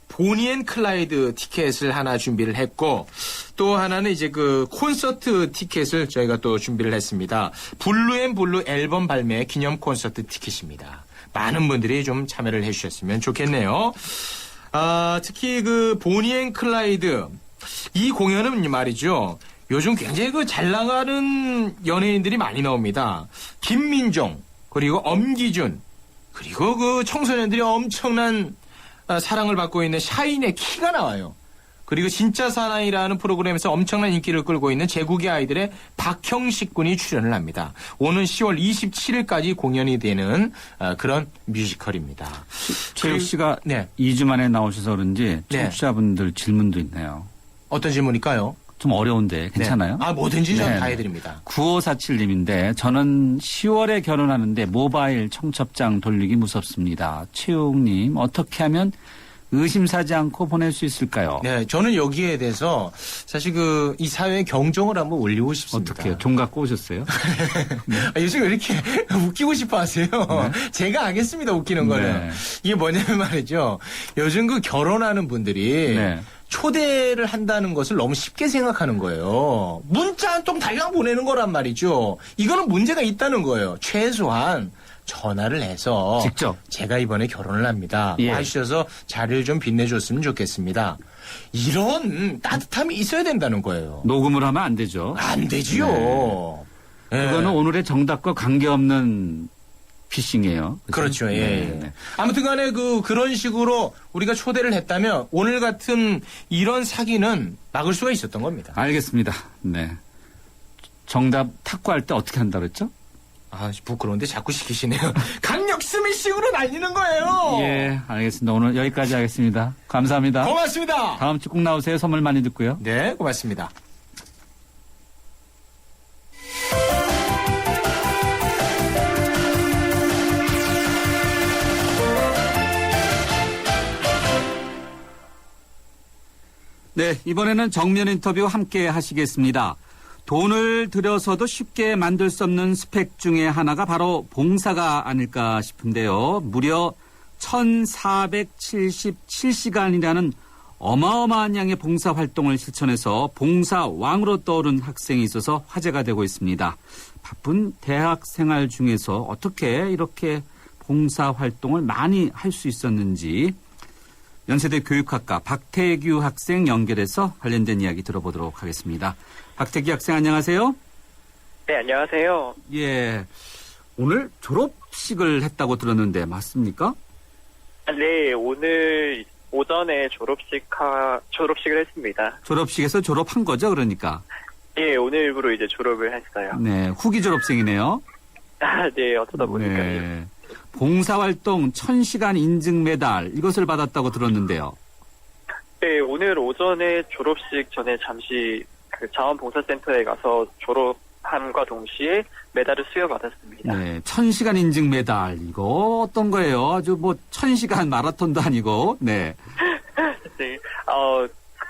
보니 앤 클라이드 티켓을 하나 준비를 했고 또 하나는 이제 그 콘서트 티켓을 저희가 또 준비를 했습니다. 블루 앤 블루 앨범 발매 기념 콘서트 티켓입니다. 많은 분들이 좀 참여를 해주셨으면 좋겠네요. 특히 그 보니 앤 클라이드 이 공연은 말이죠. 요즘 굉장히 그 잘 나가는 연예인들이 많이 나옵니다. 김민종 그리고 엄기준 그리고 그 청소년들이 엄청난 사랑을 받고 있는 샤인의 키가 나와요. 그리고 진짜 사나이라는 프로그램에서 엄청난 인기를 끌고 있는 제국의 아이들의 박형식 군이 출연을 합니다. 오는 10월 27일까지 공연이 되는 그런 뮤지컬입니다. 최욱 씨가 네. 2주 만에 나오셔서 그런지 네. 청취자분들 질문도 있네요. 어떤 질문일까요? 좀 어려운데 괜찮아요? 네. 뭐든지 좀 네. 다 해드립니다. 9547님인데 저는 10월에 결혼하는데 모바일 청첩장 돌리기 무섭습니다. 최욱님 어떻게 하면 의심사지 않고 보낼 수 있을까요? 네, 저는 여기에 대해서 사실 이 사회에 경종을 한번 올리고 싶습니다. 어떻게요? 종 갖고 오셨어요? 요즘 왜 이렇게 웃기고 싶어 하세요? 네. 제가 알겠습니다, 웃기는 거는. 네. 이게 뭐냐면 말이죠. 요즘 그 결혼하는 분들이 네. 초대를 한다는 것을 너무 쉽게 생각하는 거예요. 문자 한 통 달랑 보내는 거란 말이죠. 이거는 문제가 있다는 거예요. 최소한 전화를 해서 직접 제가 이번에 결혼을 합니다. 예. 와주셔서 자리를 좀 빛내줬으면 좋겠습니다. 이런 따뜻함이 있어야 된다는 거예요. 녹음을 하면 안 되죠. 안 되지요. 네. 그거는 오늘의 정답과 관계없는 피싱이에요. 그렇죠. 예. 네. 아무튼 간에 그런 식으로 우리가 초대를 했다면 오늘 같은 이런 사기는 막을 수가 있었던 겁니다. 알겠습니다. 네. 정답 탁구할 때 어떻게 한다고 그랬죠? 아, 부끄러운데 자꾸 시키시네요. 강력 스매싱으로 날리는 거예요. 예, 알겠습니다. 오늘 여기까지 하겠습니다. 감사합니다. 고맙습니다. 다음 주 꼭 나오세요. 선물 많이 듣고요. 네, 고맙습니다. 네, 이번에는 정면 인터뷰 함께 하시겠습니다. 돈을 들여서도 쉽게 만들 수 없는 스펙 중에 하나가 바로 봉사가 아닐까 싶은데요. 무려 1477시간이라는 어마어마한 양의 봉사활동을 실천해서 봉사왕으로 떠오른 학생이 있어서 화제가 되고 있습니다. 바쁜 대학 생활 중에서 어떻게 이렇게 봉사활동을 많이 할 수 있었는지 연세대 교육학과 박태규 학생 연결해서 관련된 이야기 들어보도록 하겠습니다. 박태규 학생 안녕하세요. 네, 안녕하세요. 예, 오늘 졸업식을 했다고 들었는데 맞습니까? 네, 오늘 오전에 졸업식을 했습니다. 졸업식에서 졸업한 거죠, 그러니까? 예, 오늘부로 이제 졸업을 했어요. 네, 후기 졸업생이네요. 아, 네, 어쩌다 보니까요. 네. 봉사활동 1000시간 인증 메달 이것을 받았다고 들었는데요. 네, 오늘 오전에 졸업식 전에 잠시 그 자원봉사센터에 가서 졸업함과 동시에 메달을 수여받았습니다. 네, 1000시간 인증 메달 이거 어떤 거예요? 아주 뭐 1000시간 마라톤도 아니고, 네. 네,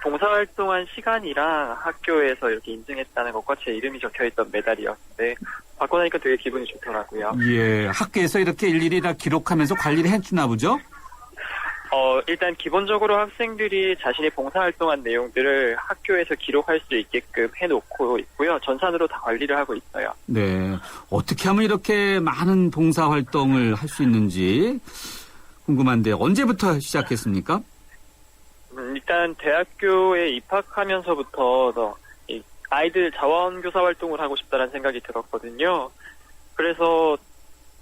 봉사활동한 시간이랑 학교에서 이렇게 인증했다는 것과 제 이름이 적혀있던 메달이었는데 받고 나니까 되게 기분이 좋더라고요. 예, 학교에서 이렇게 일일이 다 기록하면서 관리를 해주나 보죠? 일단 기본적으로 학생들이 자신이 봉사활동한 내용들을 학교에서 기록할 수 있게끔 해놓고 있고요. 전산으로 다 관리를 하고 있어요. 네, 어떻게 하면 이렇게 많은 봉사활동을 할 수 있는지 궁금한데 언제부터 시작했습니까? 일단 대학교에 입학하면서부터 이 아이들 자원교사 활동을 하고 싶다는 생각이 들었거든요. 그래서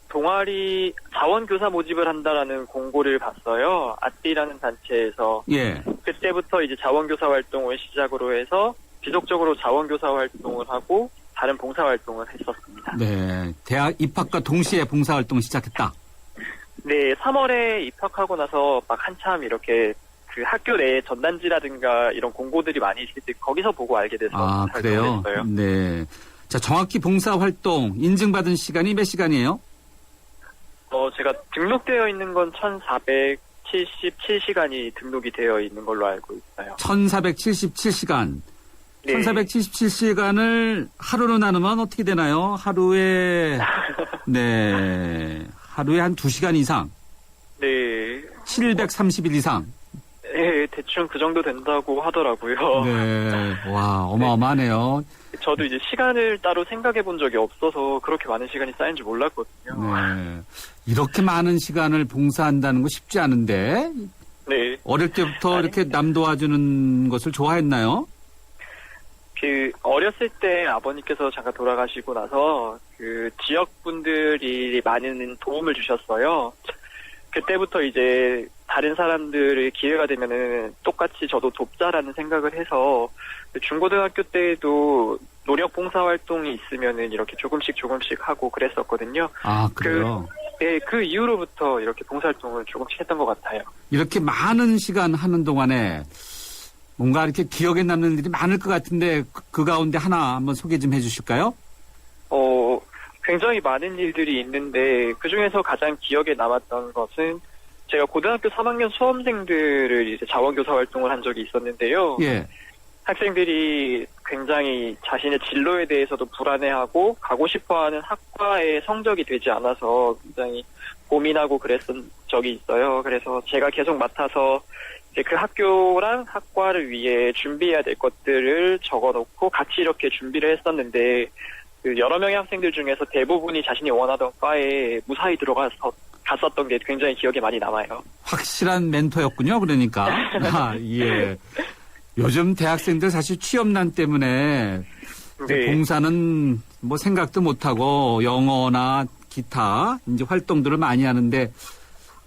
동아리 자원교사 모집을 한다라는 공고를 봤어요. 아띠라는 단체에서. 예. 그때부터 이제 자원교사 활동을 시작으로 해서 지속적으로 자원교사 활동을 하고 다른 봉사활동을 했었습니다. 네, 대학 입학과 동시에 봉사활동을 시작했다. 네, 3월에 입학하고 나서 막 한참 이렇게 그 학교 내에 전단지라든가 이런 공고들이 많이 있을 때 거기서 보고 알게 돼서 아, 그래요? 했어요. 네. 자, 정확히 봉사활동 인증받은 시간이 몇 시간이에요? 제가 등록되어 있는 건 1477시간이 등록이 되어 있는 걸로 알고 있어요. 1477시간. 네. 1477시간을 하루로 나누면 어떻게 되나요? 하루에 네. 하루에 한 2시간 이상. 네. 730일 이상. 네, 대충 그 정도 된다고 하더라고요. 네. 와, 어마어마하네요. 저도 이제 시간을 따로 생각해 본 적이 없어서 그렇게 많은 시간이 쌓인 줄 몰랐거든요. 네. 이렇게 많은 시간을 봉사한다는 거 쉽지 않은데. 네. 어릴 때부터 이렇게 남 도와주는 것을 좋아했나요? 어렸을 때 아버님께서 잠깐 돌아가시고 나서 그 지역 분들이 많은 도움을 주셨어요. 그때부터 이제 다른 사람들의 기회가 되면은 똑같이 저도 돕자라는 생각을 해서 중고등학교 때에도 노력 봉사활동이 있으면은 이렇게 조금씩 하고 그랬었거든요. 아, 그래요? 그 이후로부터 이렇게 봉사활동을 조금씩 했던 것 같아요. 이렇게 많은 시간 하는 동안에 뭔가 이렇게 기억에 남는 일이 많을 것 같은데 그 가운데 하나 한번 소개 좀 해주실까요? 굉장히 많은 일들이 있는데 그중에서 가장 기억에 남았던 것은 제가 고등학교 3학년 수험생들을 이제 자원교사 활동을 한 적이 있었는데요. 예. 학생들이 굉장히 자신의 진로에 대해서도 불안해하고 가고 싶어하는 학과의 성적이 되지 않아서 굉장히 고민하고 그랬던 적이 있어요. 그래서 제가 계속 맡아서 이제 그 학교랑 학과를 위해 준비해야 될 것들을 적어놓고 같이 이렇게 준비를 했었는데 그 여러 명의 학생들 중에서 대부분이 자신이 원하던 과에 무사히 갔었던 게 굉장히 기억에 많이 남아요. 확실한 멘토였군요. 그러니까. 아, 예. 요즘 대학생들 사실 취업난 때문에 네. 봉사는 뭐 생각도 못하고 영어나 기타 이제 활동들을 많이 하는데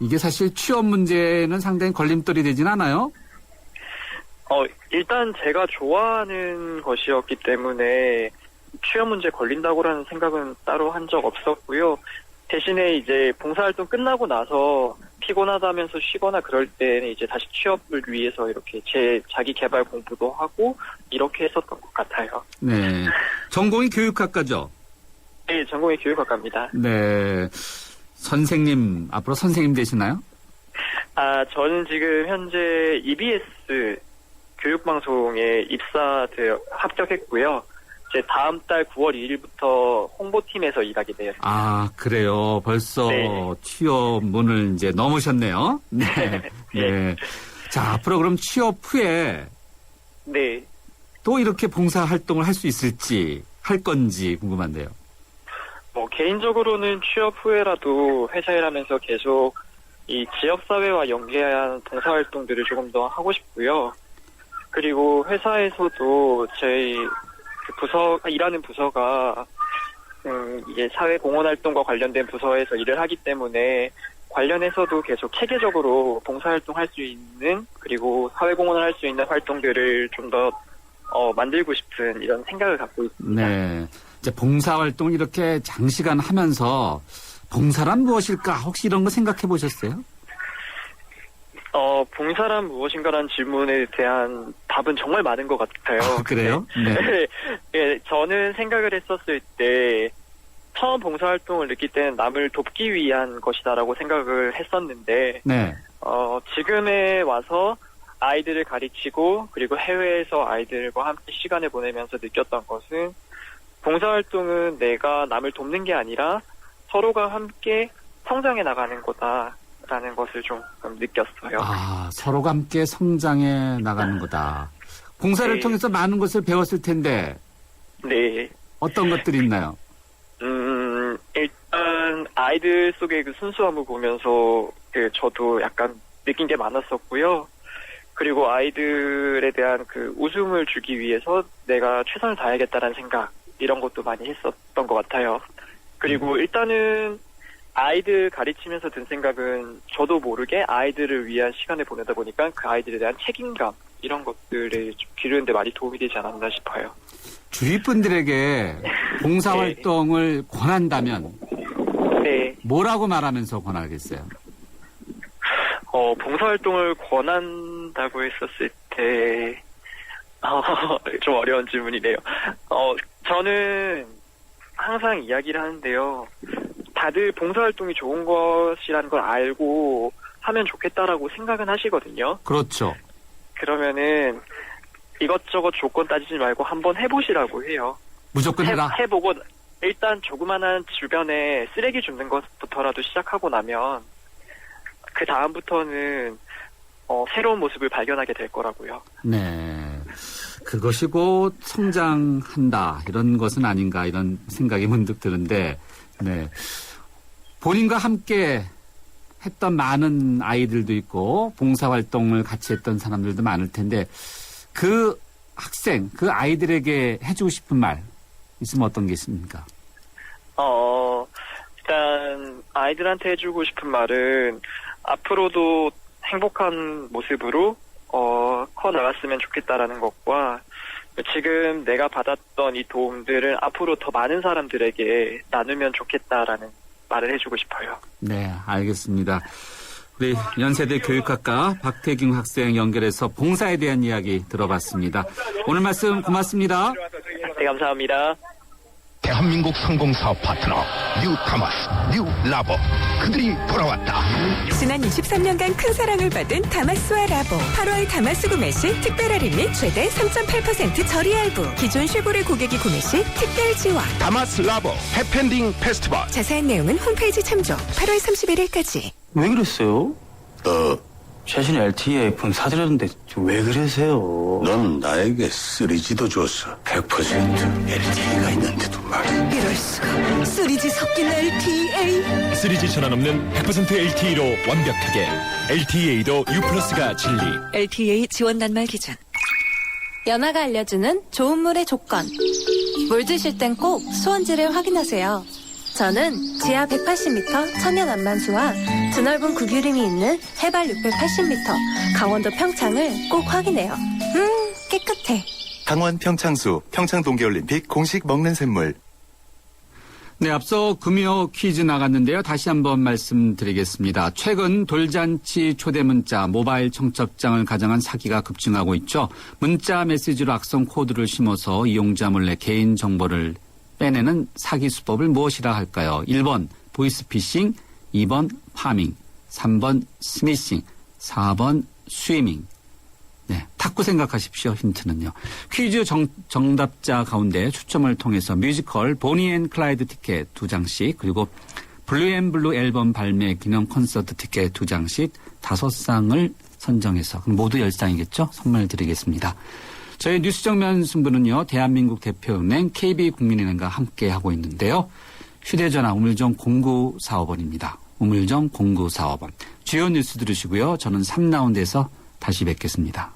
이게 사실 취업 문제는 상당히 걸림돌이 되진 않아요? 일단 제가 좋아하는 것이었기 때문에 취업 문제 걸린다고라는 생각은 따로 한 적 없었고요. 대신에 이제 봉사활동 끝나고 나서 피곤하다면서 쉬거나 그럴 때는 이제 다시 취업을 위해서 이렇게 자기 개발 공부도 하고 이렇게 했었던 것 같아요. 네. 전공이 교육학과죠? 네, 전공이 교육학과입니다. 네. 선생님, 앞으로 선생님 되시나요? 저는 지금 현재 EBS 교육방송에 합격했고요. 이제 다음 달 9월 2일부터 홍보팀에서 일하게 돼요. 그래요. 벌써 네. 취업 문을 이제 넘으셨네요. 네. 네. 자, 앞으로 그럼 취업 후에 네. 또 이렇게 봉사 활동을 할 수 있을지, 할 건지 궁금한데요. 개인적으로는 취업 후에라도 회사 일하면서 계속 이 지역사회와 연계한 봉사활동들을 조금 더 하고 싶고요. 그리고 회사에서도 저희 일하는 부서가, 이게 사회공헌활동과 관련된 부서에서 일을 하기 때문에 관련해서도 계속 체계적으로 봉사활동 할 수 있는, 그리고 사회공헌을 할 수 있는 활동들을 좀 더, 만들고 싶은 이런 생각을 갖고 있습니다. 네. 이제 봉사활동 이렇게 장시간 하면서 봉사란 무엇일까? 혹시 이런 거 생각해 보셨어요? 봉사란 무엇인가라는 질문에 대한 답은 정말 많은 것 같아요. 그래요? 네. 네, 저는 생각을 했었을 때 처음 봉사활동을 느낄 때는 남을 돕기 위한 것이다라고 생각을 했었는데 네. 지금에 와서 아이들을 가르치고 그리고 해외에서 아이들과 함께 시간을 보내면서 느꼈던 것은 봉사활동은 내가 남을 돕는 게 아니라 서로가 함께 성장해 나가는 거다라는 것을 좀 느꼈어요. 서로가 함께 성장해 나가는 거다. 봉사를 네. 통해서 많은 것을 배웠을 텐데. 네. 어떤 것들이 있나요? 일단 아이들 속의 그 순수함을 보면서 저도 약간 느낀 게 많았었고요. 그리고 아이들에 대한 그 웃음을 주기 위해서 내가 최선을 다해야겠다는 생각, 이런 것도 많이 했었던 것 같아요. 그리고 일단은 아이들 가르치면서 든 생각은 저도 모르게 아이들을 위한 시간을 보내다 보니까 그 아이들에 대한 책임감, 이런 것들을 좀 기르는 데 많이 도움이 되지 않았나 싶어요. 주위 분들에게 봉사활동을 권한다면 네. 뭐라고 말하면서 권하겠어요? 봉사활동을 권한다고 했었을 때, 좀 어려운 질문이네요. 저는 항상 이야기를 하는데요. 다들 봉사활동이 좋은 것이라는 걸 알고 하면 좋겠다라고 생각은 하시거든요. 그렇죠. 그러면은 이것저것 조건 따지지 말고 한번 해보시라고 해요. 무조건 해라. 해보고 일단 조그만한 주변에 쓰레기 줍는 것부터라도 시작하고 나면 그 다음부터는 새로운 모습을 발견하게 될 거라고요. 네. 그것이 곧 성장한다, 이런 것은 아닌가, 이런 생각이 문득 드는데, 네. 본인과 함께 했던 많은 아이들도 있고, 봉사활동을 같이 했던 사람들도 많을 텐데, 그 학생, 그 아이들에게 해주고 싶은 말, 있으면 어떤 게 있습니까? 일단, 아이들한테 해주고 싶은 말은, 앞으로도 행복한 모습으로 커 나갔으면 좋겠다라는 것과 지금 내가 받았던 이 도움들을 앞으로 더 많은 사람들에게 나누면 좋겠다라는 말을 해주고 싶어요. 네, 알겠습니다. 우리 연세대 교육학과 박태경 학생 연결해서 봉사에 대한 이야기 들어봤습니다. 오늘 말씀 고맙습니다. 네, 감사합니다. 대한민국 상공사업 파트너 뉴타마스 뉴라보, 그들이 돌아왔다. 지난 23년간 큰 사랑을 받은 다마스와 라보. 8월 다마스 구매 시 특별 할인 및 최대 3.8% 저리 할부. 기존 쉐보레 고객이 구매 시 특별 지원. 다마스 라보 해펜딩 페스티벌. 자세한 내용은 홈페이지 참조. 8월 31일까지. 왜 그랬어요? 최신 LTEF는 사드렸는데 왜 그러세요? 넌 나에게 3G도 줬어. 100% LTE가 있는데도 말이야. 이럴 수가. 3G 섞인 LTE. 3G 전환 없는 100% LTE로 완벽하게. LTE도 U+가 진리. LTE 지원 단말 기준. 연아가 알려주는 좋은 물의 조건. 물 드실 땐 꼭 수원지를 확인하세요. 저는 지하 180m 천연 안만수와 드넓은 구규림이 있는 해발 680m 강원도 평창을 꼭 확인해요. 깨끗해. 강원 평창수 평창 동계올림픽 공식 먹는 샘물. 네, 앞서 금요 퀴즈 나갔는데요. 다시 한번 말씀드리겠습니다. 최근 돌잔치 초대 문자, 모바일 청첩장을 가정한 사기가 급증하고 있죠. 문자 메시지로 악성 코드를 심어서 이용자 몰래 개인 정보를 빼내는 사기 수법을 무엇이라 할까요? 1번 보이스피싱, 2번 파밍, 3번 스미싱, 4번 스위밍. 네, 탁구 생각하십시오. 힌트는요. 퀴즈 정답자 가운데 추첨을 통해서 뮤지컬 보니 앤 클라이드 티켓 2장씩, 그리고 블루앤블루 앨범 발매 기념 콘서트 티켓 2장씩 5쌍을 선정해서 모두 10쌍이겠죠? 선물 드리겠습니다. 저희 뉴스 정면 승부는요. 대한민국 대표은행 KB국민은행과 함께하고 있는데요. 휴대전화 우물정 0945번입니다. 우물정 0945번. 주요 뉴스 들으시고요. 저는 3라운드에서 다시 뵙겠습니다.